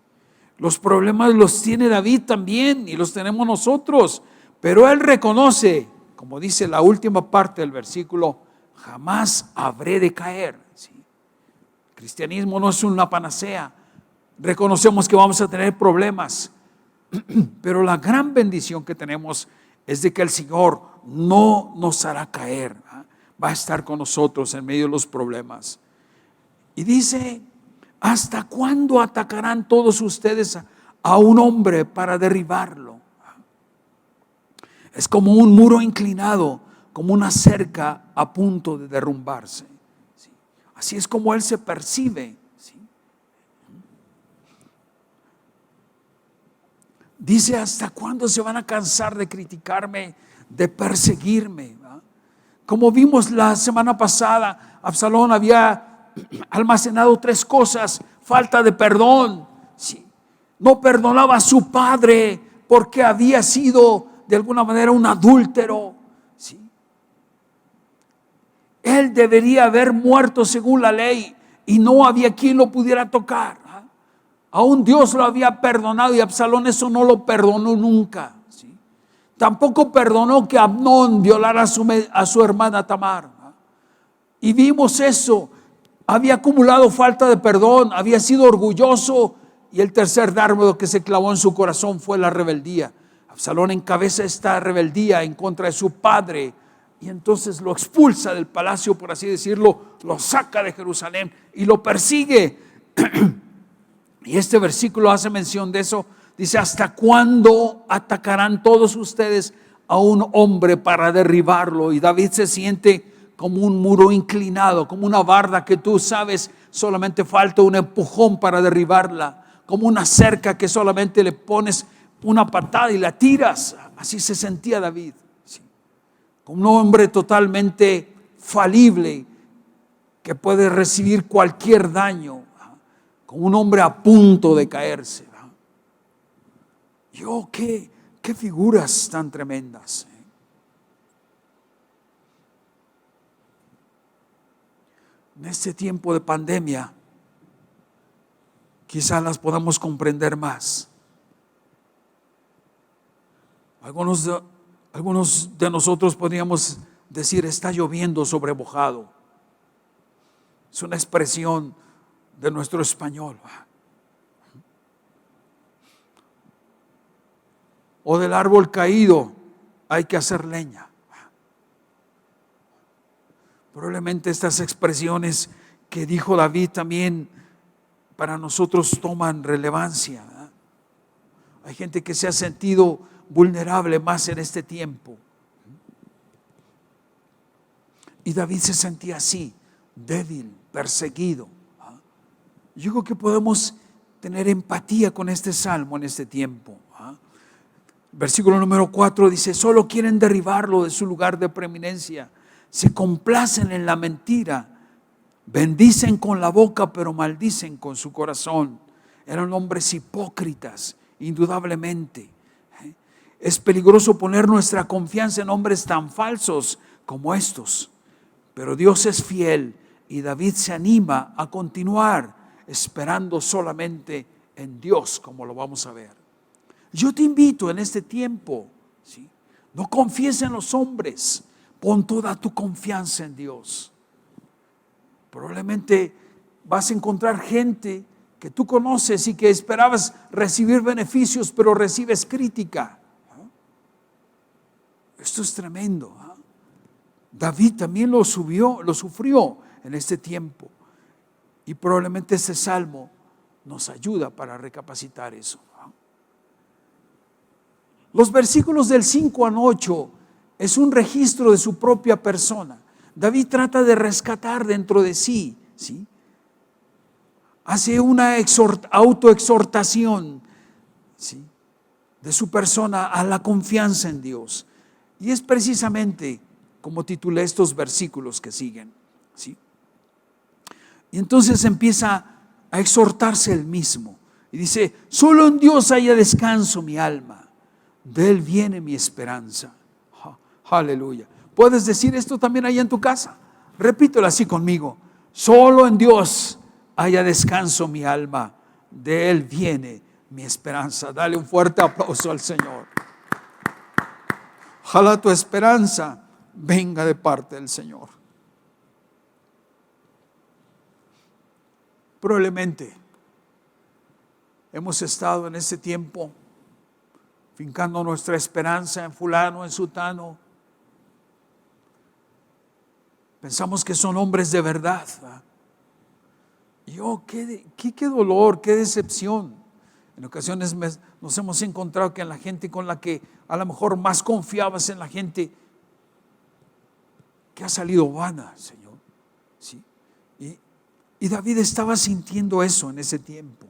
Los problemas los tiene David también y los tenemos nosotros, pero él reconoce, como dice la última parte del versículo, jamás habré de caer. ¿Sí? El cristianismo no es una panacea. Reconocemos que vamos a tener problemas, pero la gran bendición que tenemos es de que el Señor no nos hará caer. Va a estar con nosotros en medio de los problemas. Y dice, ¿hasta cuándo atacarán todos ustedes a un hombre para derribarlo? Es como un muro inclinado, como una cerca a punto de derrumbarse. ¿Sí? Así es como él se percibe. ¿Sí? Dice, ¿hasta cuándo se van a cansar de criticarme, de perseguirme? ¿Va? Como vimos la semana pasada, Absalón había almacenado 3 cosas: falta de perdón, ¿sí? No perdonaba a su padre porque había sido de alguna manera un adúltero, ¿sí? Él debería haber muerto según la ley y no había quien lo pudiera tocar. Aún Dios lo había perdonado y Absalón eso no lo perdonó nunca, ¿sí? Tampoco perdonó que Amnón violara a su hermana Tamar. Y vimos eso. Había acumulado falta de perdón, había sido orgulloso, y el tercer dardo que se clavó en su corazón fue la rebeldía. Absalón encabeza esta rebeldía en contra de su padre y entonces lo expulsa del palacio, por así decirlo, lo saca de Jerusalén y lo persigue. Y este versículo hace mención de eso. Dice, ¿hasta cuándo atacarán todos ustedes a un hombre para derribarlo? Y David se siente como un muro inclinado, como una barda que tú sabes, solamente falta un empujón para derribarla, como una cerca que solamente le pones una patada y la tiras. Así se sentía David, ¿sí? Como un hombre totalmente falible que puede recibir cualquier daño, como un hombre a punto de caerse. Qué figuras tan tremendas. En este tiempo de pandemia, quizás las podamos comprender más. Algunos de nosotros podríamos decir, está lloviendo sobre mojado. Es una expresión de nuestro español. O del árbol caído hay que hacer leña. Probablemente estas expresiones que dijo David también para nosotros toman relevancia. Hay gente que se ha sentido vulnerable más en este tiempo. Y David se sentía así, débil, perseguido. Yo creo que podemos tener empatía con este salmo en este tiempo. Versículo número 4 dice, solo quieren derribarlo de su lugar de preeminencia. Se complacen en la mentira, bendicen con la boca, pero maldicen con su corazón. Eran hombres hipócritas, indudablemente. Es peligroso poner nuestra confianza en hombres tan falsos como estos, pero Dios es fiel y David se anima a continuar esperando solamente en Dios, como lo vamos a ver. Yo te invito en este tiempo, ¿sí? No confíes en los hombres. Pon toda tu confianza en Dios. Probablemente vas a encontrar gente que tú conoces y que esperabas recibir beneficios, pero recibes crítica. Esto es tremendo. David también lo sufrió en este tiempo. Y probablemente este salmo nos ayuda para recapacitar eso. Los versículos del 5 al 8 es un registro de su propia persona. David trata de rescatar dentro de sí, ¿sí? Hace una autoexhortación, ¿sí?, de su persona a la confianza en Dios. Y es precisamente como titulé estos versículos que siguen, ¿sí? Y entonces empieza a exhortarse él mismo. Y dice: solo en Dios haya descanso mi alma, de Él viene mi esperanza. Aleluya. ¿Puedes decir esto también ahí en tu casa? Repítelo así conmigo: solo en Dios haya descanso mi alma, de Él viene mi esperanza. Dale un fuerte aplauso al Señor. Ojalá tu esperanza venga de parte del Señor. Probablemente hemos estado en ese tiempo fincando nuestra esperanza en fulano, en sutano. Pensamos que son hombres de verdad, ¿verdad? Y qué dolor, qué decepción. En ocasiones nos hemos encontrado que en la gente con la que a lo mejor más confiabas, en la gente que ha salido vana, Señor, ¿sí? Y David estaba sintiendo eso en ese tiempo.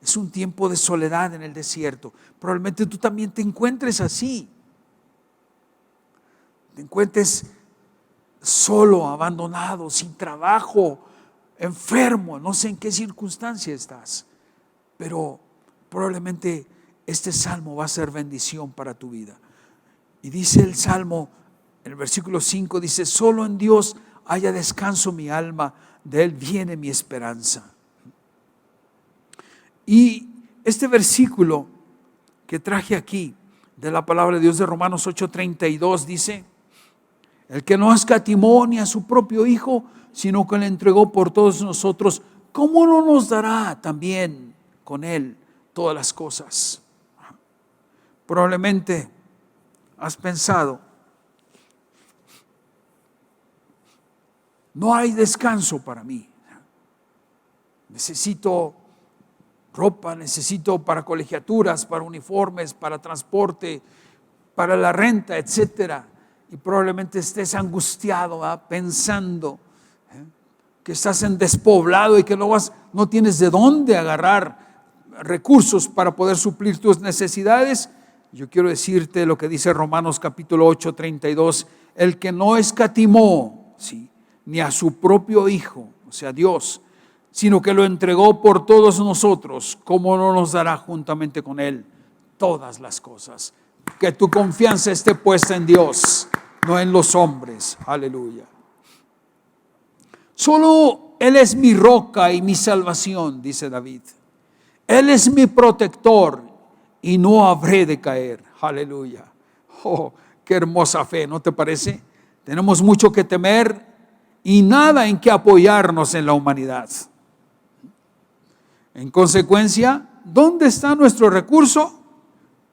Es un tiempo de soledad en el desierto. Probablemente tú también te encuentres así. Te encuentres solo, abandonado, sin trabajo, enfermo. No sé en qué circunstancia estás, pero probablemente este salmo va a ser bendición para tu vida. Y dice el salmo, en el versículo 5, dice: solo en Dios haya descanso mi alma, de Él viene mi esperanza. Y este versículo que traje aquí de la palabra de Dios de Romanos 8:32 dice: el que no escatimó ni a su propio Hijo, sino que le entregó por todos nosotros, ¿cómo no nos dará también con Él todas las cosas? Probablemente has pensado: no hay descanso para mí. Necesito ropa, necesito para colegiaturas, para uniformes, para transporte, para la renta, etcétera. Y probablemente estés angustiado, ¿verdad?, pensando que estás en despoblado y que no tienes de dónde agarrar recursos para poder suplir tus necesidades. Yo quiero decirte lo que dice Romanos capítulo 8:32: el que no escatimó, ¿sí?, ni a su propio Hijo, o sea Dios, sino que lo entregó por todos nosotros, ¿cómo no nos dará juntamente con Él todas las cosas? Que tu confianza esté puesta en Dios, no en los hombres. Aleluya. Solo Él es mi roca y mi salvación, dice David. Él es mi protector y no habré de caer. Aleluya. Oh, qué hermosa fe, ¿no te parece? Tenemos mucho que temer y nada en que apoyarnos en la humanidad. En consecuencia, ¿dónde está nuestro recurso?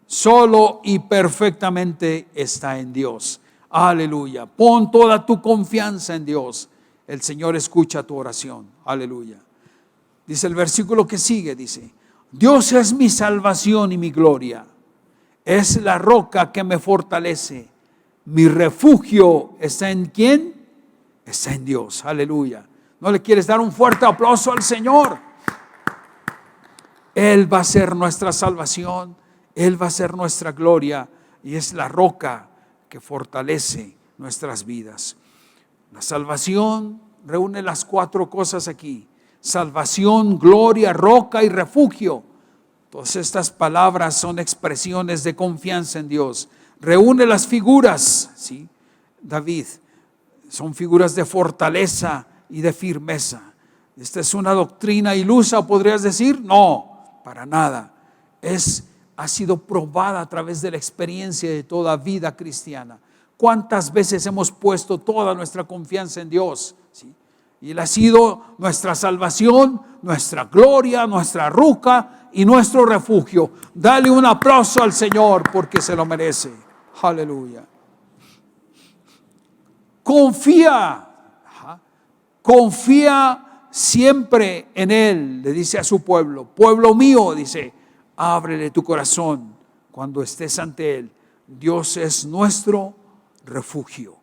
Solo y perfectamente está en Dios. Aleluya. Pon toda tu confianza en Dios. El Señor escucha tu oración. Aleluya. Dice el versículo que sigue, dice: Dios es mi salvación y mi gloria. Es la roca que me fortalece. Mi refugio está en ¿quién? Está en Dios. Aleluya. ¿No le quieres dar un fuerte aplauso al Señor? Él va a ser nuestra salvación, Él va a ser nuestra gloria, y es la roca que fortalece nuestras vidas. La salvación reúne las cuatro cosas aquí: salvación, gloria, roca y refugio. Todas estas palabras son expresiones de confianza en Dios. Reúne las figuras, ¿sí? David, son figuras de fortaleza y de firmeza. ¿Esta es una doctrina ilusa, podrías decir? No, para nada. Ha sido probada a través de la experiencia de toda vida cristiana. ¿Cuántas veces hemos puesto toda nuestra confianza en Dios? ¿Sí? Y Él ha sido nuestra salvación, nuestra gloria, nuestra roca y nuestro refugio. Dale un aplauso al Señor porque se lo merece. Aleluya. Confía siempre en Él, le dice a su pueblo. Pueblo mío, dice, ábrele tu corazón cuando estés ante Él. Dios es nuestro refugio.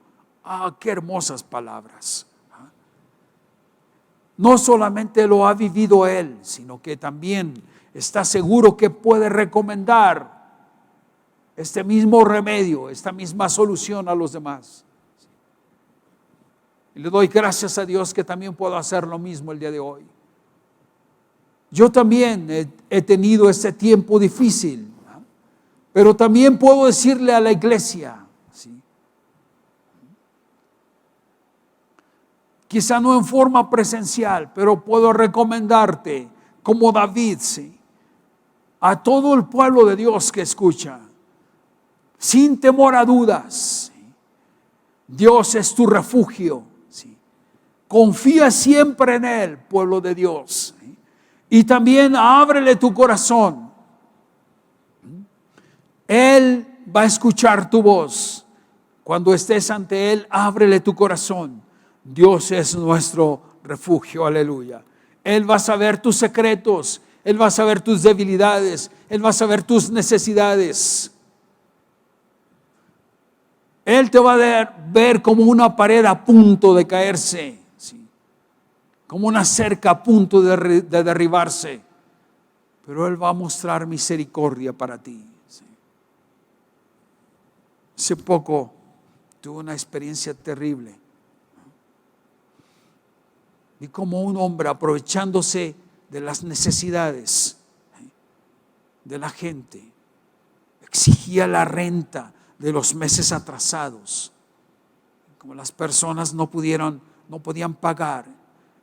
Ah, qué hermosas palabras. No solamente lo ha vivido él, sino que también está seguro que puede recomendar este mismo remedio, esta misma solución a los demás. Y le doy gracias a Dios que también puedo hacer lo mismo el día de hoy. Yo también he tenido ese tiempo difícil, ¿no? Pero también puedo decirle a la iglesia, ¿sí? Quizá no en forma presencial, pero puedo recomendarte, como David, ¿sí?, a todo el pueblo de Dios que escucha, sin temor a dudas, ¿sí?, Dios es tu refugio, ¿sí? Confía siempre en Él, pueblo de Dios, ¿sí? Y también ábrele tu corazón. Él va a escuchar tu voz. Cuando estés ante Él, ábrele tu corazón. Dios es nuestro refugio, aleluya. Él va a saber tus secretos, Él va a saber tus debilidades, Él va a saber tus necesidades. Él te va a ver como una pared a punto de caerse, ¿sí?, como una cerca a punto de derribarse, pero Él va a mostrar misericordia para ti, ¿sí? Hace poco tuve una experiencia terrible. Vi como un hombre, aprovechándose de las necesidades, ¿sí?, de la gente, exigía la renta de los meses atrasados. Como las personas no podían pagar,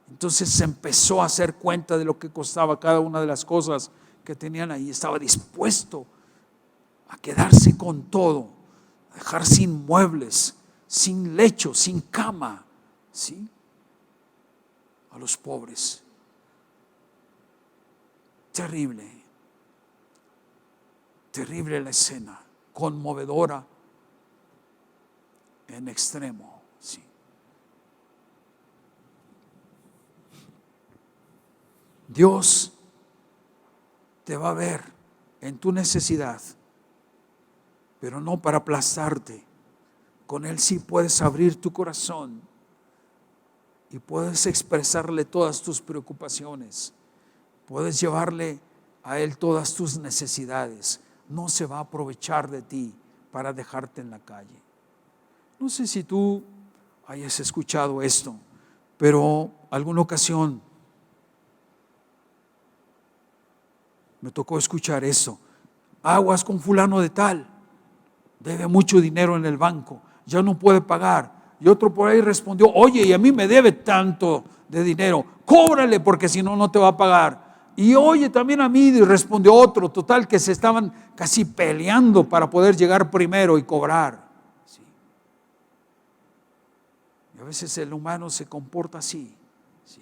entonces se empezó a hacer cuenta de lo que costaba cada una de las cosas que tenían ahí. Estaba dispuesto a quedarse con todo, a dejar sin muebles, sin lecho, sin cama, ¿sí?, a los pobres. Terrible, terrible la escena, conmovedora en extremo, ¿sí? Dios te va a ver en tu necesidad, pero no para aplastarte. Con Él sí puedes abrir tu corazón y puedes expresarle todas tus preocupaciones. Puedes llevarle a Él todas tus necesidades. No se va a aprovechar de ti para dejarte en la calle. No sé si tú hayas escuchado esto, pero alguna ocasión me tocó escuchar eso. Aguas con fulano de tal, debe mucho dinero en el banco, ya no puede pagar. Y otro por ahí respondió, oye, y a mí me debe tanto de dinero, cóbrale porque si no, no te va a pagar. Y oye, también a mí, respondió otro. Total que se estaban casi peleando para poder llegar primero y cobrar, ¿sí? Y a veces el humano se comporta así, ¿sí?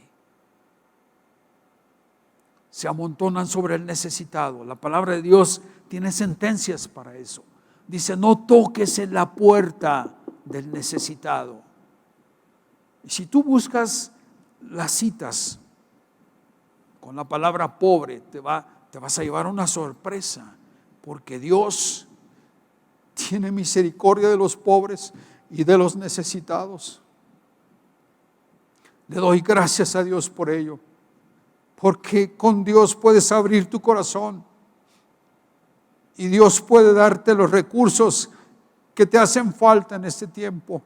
Se amontonan sobre el necesitado. La palabra de Dios tiene sentencias para eso. Dice, no toques en la puerta del necesitado. Y si tú buscas las citas con la palabra pobre, te vas a llevar una sorpresa, porque Dios tiene misericordia de los pobres y de los necesitados. Le doy gracias a Dios por ello, porque con Dios puedes abrir tu corazón y Dios puede darte los recursos que te hacen falta en este tiempo.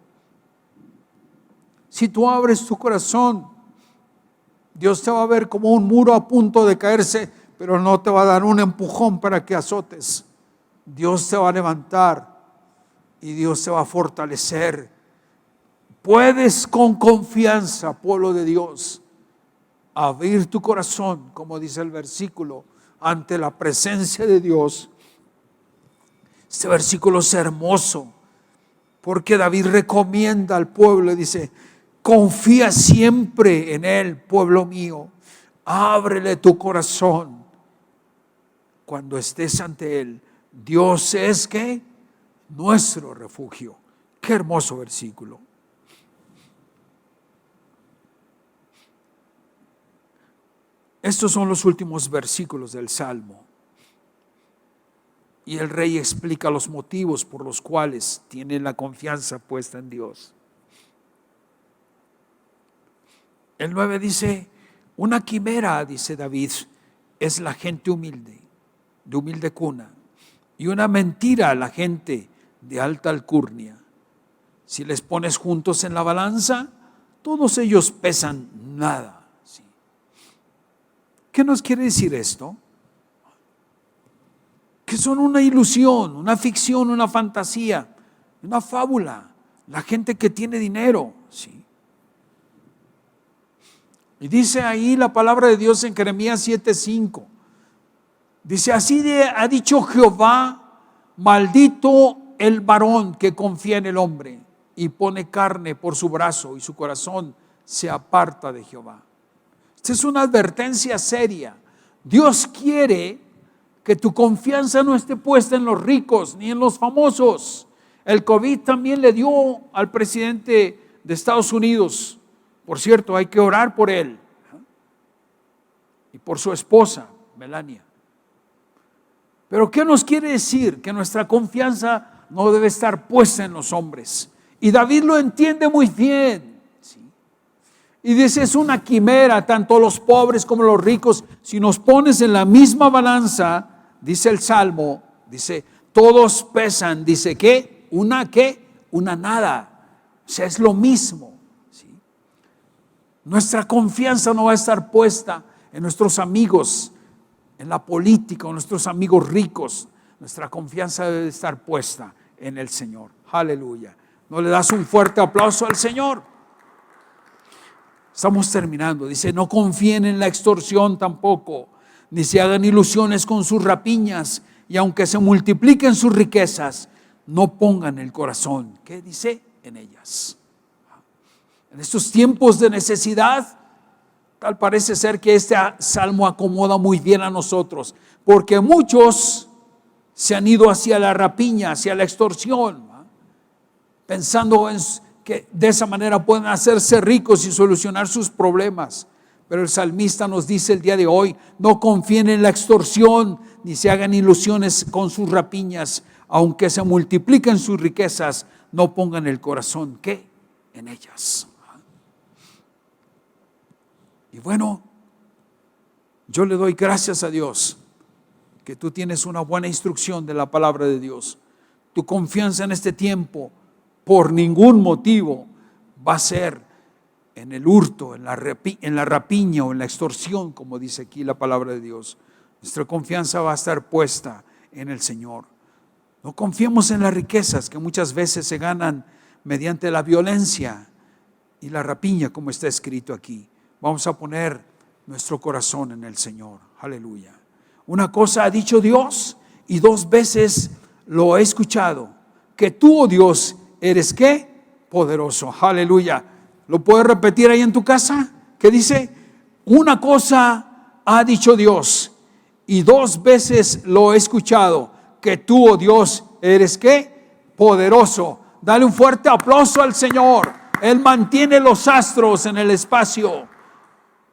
Si tú abres tu corazón, Dios te va a ver como un muro a punto de caerse, pero no te va a dar un empujón para que azotes. Dios te va a levantar y Dios te va a fortalecer. Puedes con confianza, pueblo de Dios, abrir tu corazón, como dice el versículo, ante la presencia de Dios. Este versículo es hermoso, porque David recomienda al pueblo y dice, confía siempre en Él, pueblo mío, ábrele tu corazón cuando estés ante Él. Dios es ¿qué? Nuestro refugio. Qué hermoso versículo. Estos son los últimos versículos del Salmo. Y el rey explica los motivos por los cuales tiene la confianza puesta en Dios. El 9 dice, una quimera, dice David, es la gente humilde, de humilde cuna, y una mentira a la gente de alta alcurnia. Si les pones juntos en la balanza, todos ellos pesan nada. ¿Sí? ¿Qué nos quiere decir esto? Que son una ilusión, una ficción, una fantasía, una fábula. La gente que tiene dinero, ¿sí? Y dice ahí la palabra de Dios en Jeremías 7:5. Dice, ha dicho Jehová, maldito el varón que confía en el hombre y pone carne por su brazo y su corazón se aparta de Jehová. Esta es una advertencia seria. Dios quiere que tu confianza no esté puesta en los ricos ni en los famosos. El COVID también le dio al presidente de Estados Unidos. Por cierto, hay que orar por él y por su esposa, Melania. Pero ¿qué nos quiere decir? Que nuestra confianza no debe estar puesta en los hombres. Y David lo entiende muy bien. ¿Sí? Y dice, es una quimera, tanto los pobres como los ricos. Si nos pones en la misma balanza, dice el Salmo, dice, todos pesan, dice, ¿qué? Una nada. O sea, es lo mismo. ¿Sí? Nuestra confianza no va a estar puesta en nuestros amigos, en la política, en nuestros amigos ricos. Nuestra confianza debe estar puesta en el Señor. Aleluya. ¿No le das un fuerte aplauso al Señor? Estamos terminando. Dice, no confíen en la extorsión tampoco, ni se hagan ilusiones con sus rapiñas, y aunque se multipliquen sus riquezas, no pongan el corazón, ¿qué dice? En ellas. En estos tiempos de necesidad, tal parece ser que este salmo acomoda muy bien a nosotros, porque muchos se han ido hacia la rapiña, hacia la extorsión, ¿va? Pensando que de esa manera pueden hacerse ricos y solucionar sus problemas. Pero el salmista nos dice el día de hoy, no confíen en la extorsión, ni se hagan ilusiones con sus rapiñas, aunque se multipliquen sus riquezas, no pongan el corazón, ¿qué? En ellas. Y bueno, yo le doy gracias a Dios que tú tienes una buena instrucción de la palabra de Dios. Tu confianza en este tiempo, por ningún motivo, va a ser en el hurto, en la rapiña o en la extorsión, como dice aquí la palabra de Dios. Nuestra confianza va a estar puesta en el Señor. No confiemos en las riquezas que muchas veces se ganan mediante la violencia y la rapiña, como está escrito aquí. Vamos a poner nuestro corazón en el Señor. Aleluya. Una cosa ha dicho Dios y 2 veces lo he escuchado, que tú, oh Dios, eres ¿qué? Poderoso. Aleluya. ¿Lo puedes repetir ahí en tu casa? ¿Qué dice? Una cosa ha dicho Dios y 2 veces lo he escuchado, que tú, oh Dios, eres ¿qué? Poderoso. Dale un fuerte aplauso al Señor. Él mantiene los astros en el espacio.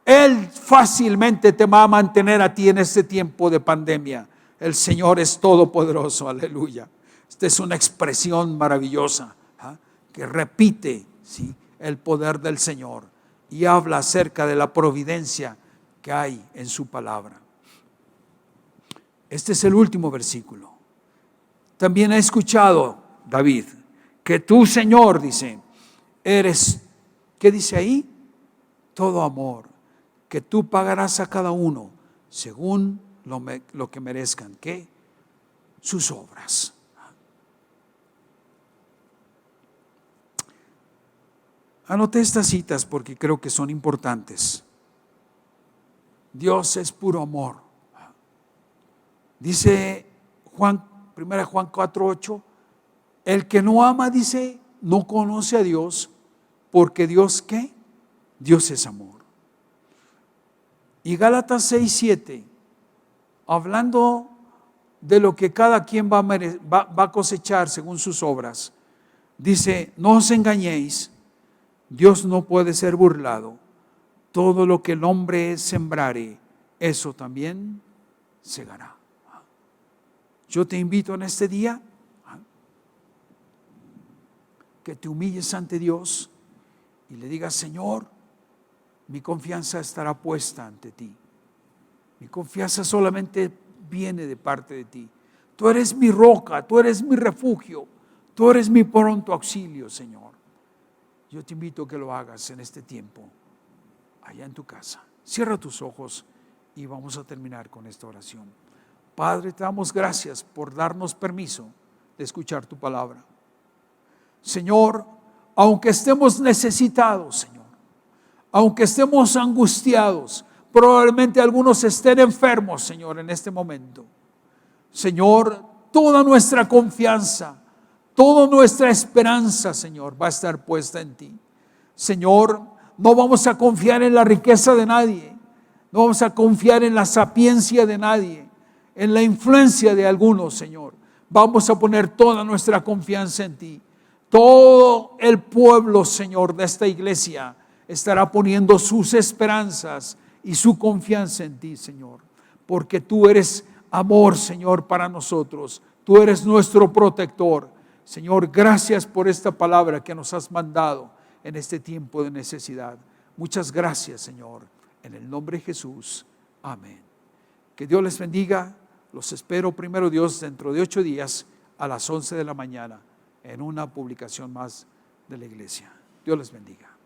Él fácilmente te va a mantener a ti en este tiempo de pandemia. El Señor es todopoderoso, aleluya. Esta es una expresión maravillosa, que repite, ¿sí?, el poder del Señor y habla acerca de la providencia que hay en su palabra. Este es el último versículo. También he escuchado, David, que tú, Señor, dice, eres, ¿qué dice ahí? Todo amor, que tú pagarás a cada uno según lo que merezcan, ¿qué? Sus obras. Anoté estas citas porque creo que son importantes. Dios es puro amor. Dice 1 Juan 4:8, el que no ama, dice, no conoce a Dios, porque Dios, ¿qué? Dios es amor. Y Gálatas 6:7, hablando de lo que cada quien va a cosechar según sus obras, dice, no os engañéis, Dios no puede ser burlado. Todo lo que el hombre sembrare, eso también segará. Yo te invito en este día que te humilles ante Dios y le digas: Señor, mi confianza estará puesta ante ti. Mi confianza solamente viene de parte de ti. Tú eres mi roca, tú eres mi refugio, tú eres mi pronto auxilio, Señor. Yo te invito a que lo hagas en este tiempo, allá en tu casa. Cierra tus ojos y vamos a terminar con esta oración. Padre, te damos gracias por darnos permiso de escuchar tu palabra. Señor, aunque estemos necesitados, Señor, aunque estemos angustiados, probablemente algunos estén enfermos, Señor, en este momento. Señor, toda nuestra confianza, toda nuestra esperanza, Señor, va a estar puesta en ti. Señor, no vamos a confiar en la riqueza de nadie, no vamos a confiar en la sapiencia de nadie, en la influencia de algunos, Señor. Vamos a poner toda nuestra confianza en ti. Todo el pueblo, Señor, de esta iglesia estará poniendo sus esperanzas y su confianza en ti, Señor, porque tú eres amor, Señor, para nosotros. Tú eres nuestro protector. Señor, gracias por esta palabra que nos has mandado en este tiempo de necesidad. Muchas gracias, Señor, en el nombre de Jesús. Amén. Que Dios les bendiga. Los espero, primero Dios, dentro de 8 días a las 11 de la mañana en una publicación más de la iglesia. Dios les bendiga.